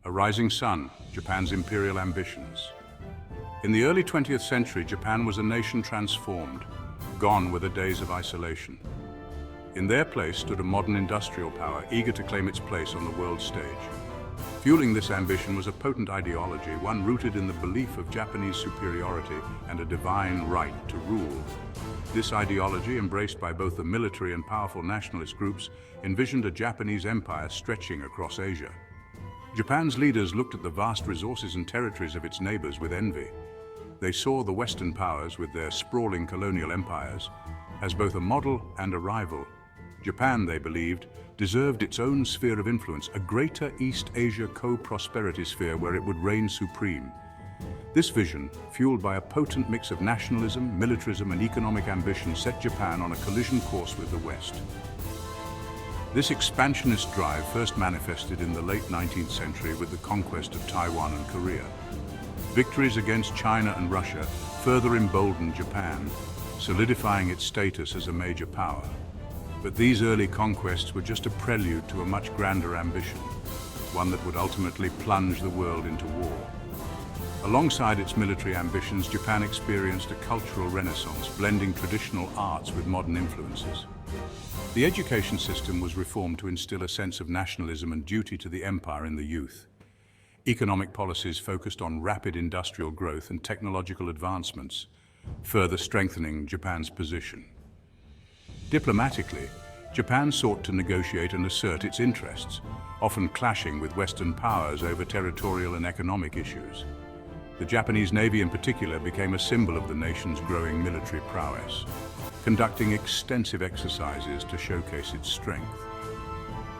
a rising sun, Japan's imperial ambitions. In the early 20th century, Japan was a nation transformed. Gone were the days of isolation. In their place stood a modern industrial power, eager to claim its place on the world stage. Fueling this ambition was a potent ideology, one rooted in the belief of Japanese superiority and a divine right to rule. This ideology, embraced by both the military and powerful nationalist groups, envisioned a Japanese empire stretching across Asia. Japan's leaders looked at the vast resources and territories of its neighbors with envy. They saw the Western powers, with their sprawling colonial empires, as both a model and a rival. Japan, they believed, deserved its own sphere of influence, a greater East Asia co-prosperity sphere where it would reign supreme. This vision, fueled by a potent mix of nationalism, militarism, and economic ambition, set Japan on a collision course with the West. This expansionist drive first manifested in the late 19th century with the conquest of Taiwan and Korea. Victories against China and Russia further emboldened Japan, solidifying its status as a major power. But these early conquests were just a prelude to a much grander ambition, one that would ultimately plunge the world into war. Alongside its military ambitions, Japan experienced a cultural renaissance, blending traditional arts with modern influences. The education system was reformed to instill a sense of nationalism and duty to the empire in the youth. Economic policies focused on rapid industrial growth and technological advancements, further strengthening Japan's position. Diplomatically, Japan sought to negotiate and assert its interests, often clashing with Western powers over territorial and economic issues. The Japanese Navy in particular became a symbol of the nation's growing military prowess, conducting extensive exercises to showcase its strength.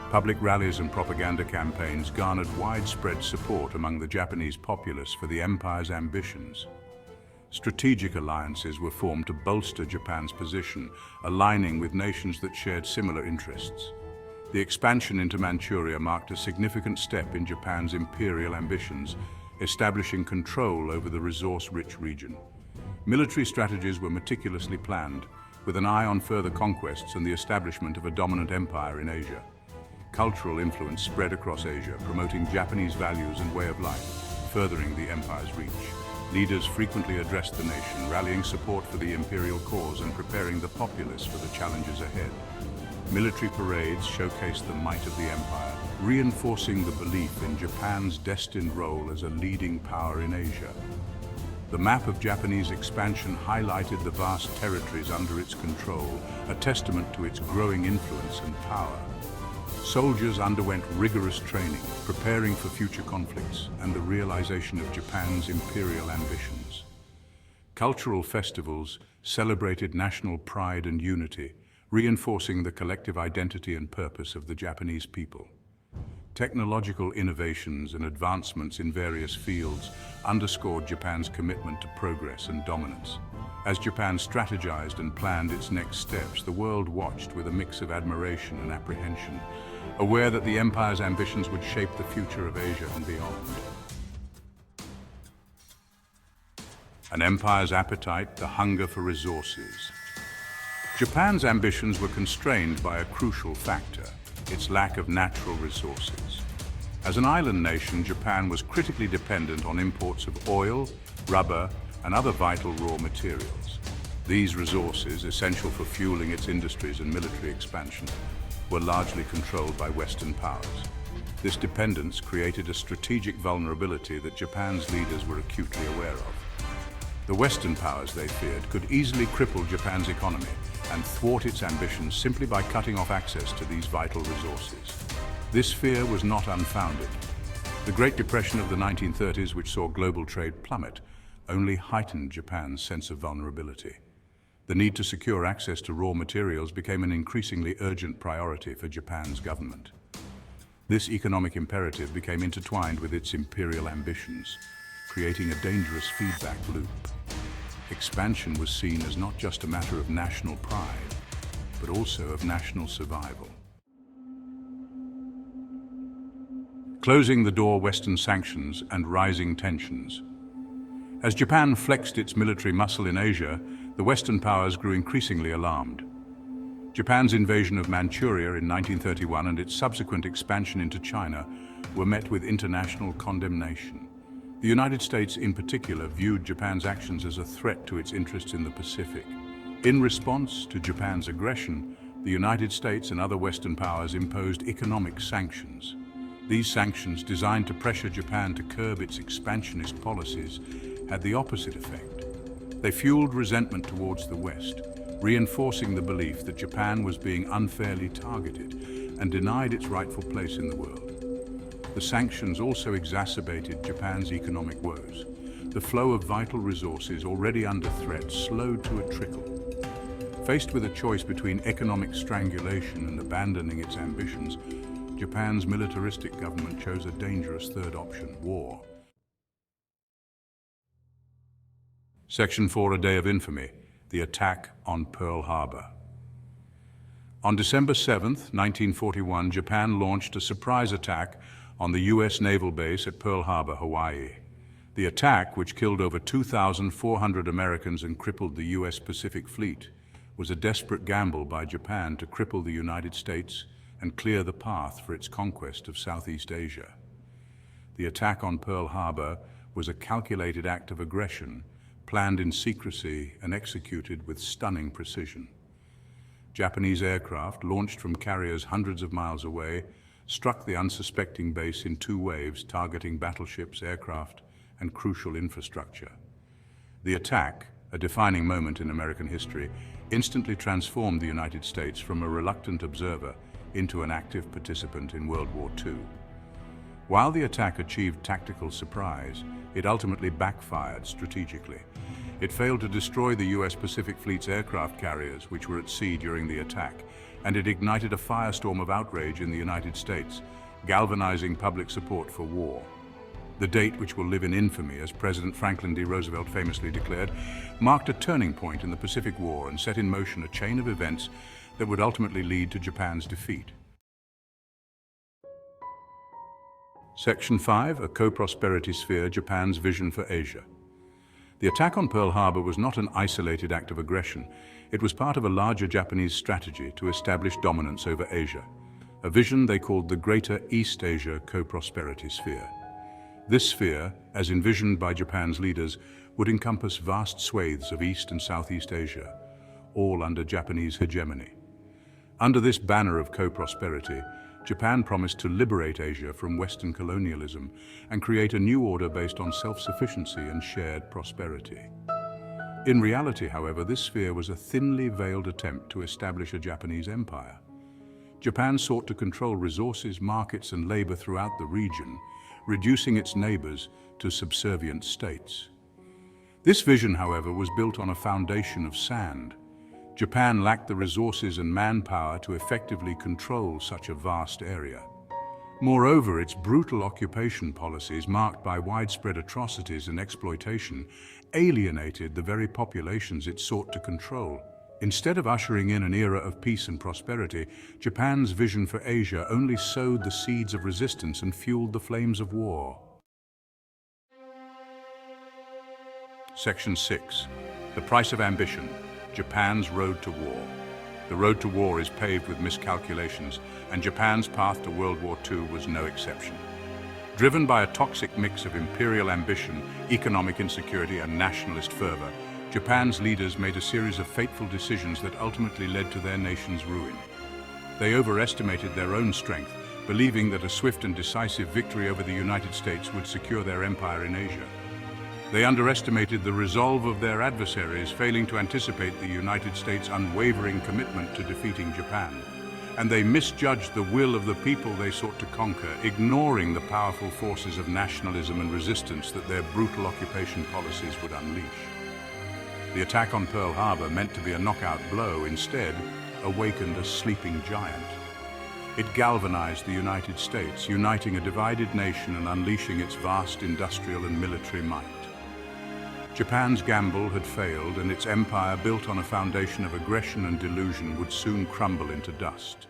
Public rallies and propaganda campaigns garnered widespread support among the Japanese populace for the empire's ambitions. Strategic alliances were formed to bolster Japan's position, aligning with nations that shared similar interests. The expansion into Manchuria marked a significant step in Japan's imperial ambitions, establishing control over the resource-rich region. Military strategies were meticulously planned, with an eye on further conquests and the establishment of a dominant empire in Asia. Cultural influence spread across Asia, promoting Japanese values and way of life, furthering the empire's reach. Leaders frequently addressed the nation, rallying support for the imperial cause and preparing the populace for the challenges ahead. Military parades showcased the might of the empire, reinforcing the belief in Japan's destined role as a leading power in Asia. The map of Japanese expansion highlighted the vast territories under its control, a testament to its growing influence and power. Soldiers underwent rigorous training, preparing for future conflicts and the realization of Japan's imperial ambitions. Cultural festivals celebrated national pride and unity, reinforcing the collective identity and purpose of the Japanese people. Technological innovations and advancements in various fields underscored Japan's commitment to progress and dominance. As Japan strategized and planned its next steps, the world watched with a mix of admiration and apprehension, aware that the empire's ambitions would shape the future of Asia and beyond. An empire's appetite, the hunger for resources. Japan's ambitions were constrained by a crucial factor: its lack of natural resources. As an island nation, Japan was critically dependent on imports of oil, rubber, and other vital raw materials. These resources, essential for fueling its industries and military expansion, were largely controlled by Western powers. This dependence created a strategic vulnerability that Japan's leaders were acutely aware of. The Western powers, they feared, could easily cripple Japan's economy and thwart its ambitions simply by cutting off access to these vital resources. This fear was not unfounded. The Great Depression of the 1930s, which saw global trade plummet, only heightened Japan's sense of vulnerability. The need to secure access to raw materials became an increasingly urgent priority for Japan's government. This economic imperative became intertwined with its imperial ambitions, creating a dangerous feedback loop. Expansion was seen as not just a matter of national pride, but also of national survival. Closing the door, Western sanctions and rising tensions. As Japan flexed its military muscle in Asia, the Western powers grew increasingly alarmed. Japan's invasion of Manchuria in 1931 and its subsequent expansion into China were met with international condemnation. The United States, in particular, viewed Japan's actions as a threat to its interests in the Pacific. In response to Japan's aggression, the United States and other Western powers imposed economic sanctions. These sanctions, designed to pressure Japan to curb its expansionist policies, had the opposite effect. They fueled resentment towards the West, reinforcing the belief that Japan was being unfairly targeted and denied its rightful place in the world. The sanctions also exacerbated Japan's economic woes. The flow of vital resources already under threat slowed to a trickle. Faced with a choice between economic strangulation and abandoning its ambitions, Japan's militaristic government chose a dangerous third option: war. Section 4, A Day of Infamy, the attack on Pearl Harbor. On December 7, 1941, Japan launched a surprise attack on the U.S. naval base at Pearl Harbor, Hawaii. The attack, which killed over 2,400 Americans and crippled the U.S. Pacific Fleet, was a desperate gamble by Japan to cripple the United States and clear the path for its conquest of Southeast Asia. The attack on Pearl Harbor was a calculated act of aggression, planned in secrecy and executed with stunning precision. Japanese aircraft, launched from carriers hundreds of miles away, struck the unsuspecting base in two waves, targeting battleships, aircraft, and crucial infrastructure. The attack, a defining moment in American history, instantly transformed the United States from a reluctant observer into an active participant in World War II. While the attack achieved tactical surprise, it ultimately backfired strategically. It failed to destroy the U.S. Pacific Fleet's aircraft carriers, which were at sea during the attack, and it ignited a firestorm of outrage in the United States, galvanizing public support for war. The date, which will live in infamy, as President Franklin D. Roosevelt famously declared, marked a turning point in the Pacific War and set in motion a chain of events that would ultimately lead to Japan's defeat. Section 5, A Co-Prosperity Sphere, Japan's Vision for Asia. The attack on Pearl Harbor was not an isolated act of aggression. It was part of a larger Japanese strategy to establish dominance over Asia, a vision they called the Greater East Asia Co-Prosperity Sphere. This sphere, as envisioned by Japan's leaders, would encompass vast swathes of East and Southeast Asia, all under Japanese hegemony. Under this banner of co-prosperity, Japan promised to liberate Asia from Western colonialism and create a new order based on self-sufficiency and shared prosperity. In reality, however, this sphere was a thinly veiled attempt to establish a Japanese empire. Japan sought to control resources, markets, and labor throughout the region, reducing its neighbors to subservient states. This vision, however, was built on a foundation of sand. Japan lacked the resources and manpower to effectively control such a vast area. Moreover, its brutal occupation policies, marked by widespread atrocities and exploitation, alienated the very populations it sought to control. Instead of ushering in an era of peace and prosperity, Japan's vision for Asia only sowed the seeds of resistance and fueled the flames of war. Section 6. The Price of Ambition, Japan's Road to War. The road to war is paved with miscalculations, and Japan's path to World War II was no exception. Driven by a toxic mix of imperial ambition, economic insecurity, and nationalist fervor, Japan's leaders made a series of fateful decisions that ultimately led to their nation's ruin. They overestimated their own strength, believing that a swift and decisive victory over the United States would secure their empire in Asia. They underestimated the resolve of their adversaries, failing to anticipate the United States' unwavering commitment to defeating Japan. And they misjudged the will of the people they sought to conquer, ignoring the powerful forces of nationalism and resistance that their brutal occupation policies would unleash. The attack on Pearl Harbor, meant to be a knockout blow, instead awakened a sleeping giant. It galvanized the United States, uniting a divided nation and unleashing its vast industrial and military might. Japan's gamble had failed, and its empire, built on a foundation of aggression and delusion, would soon crumble into dust.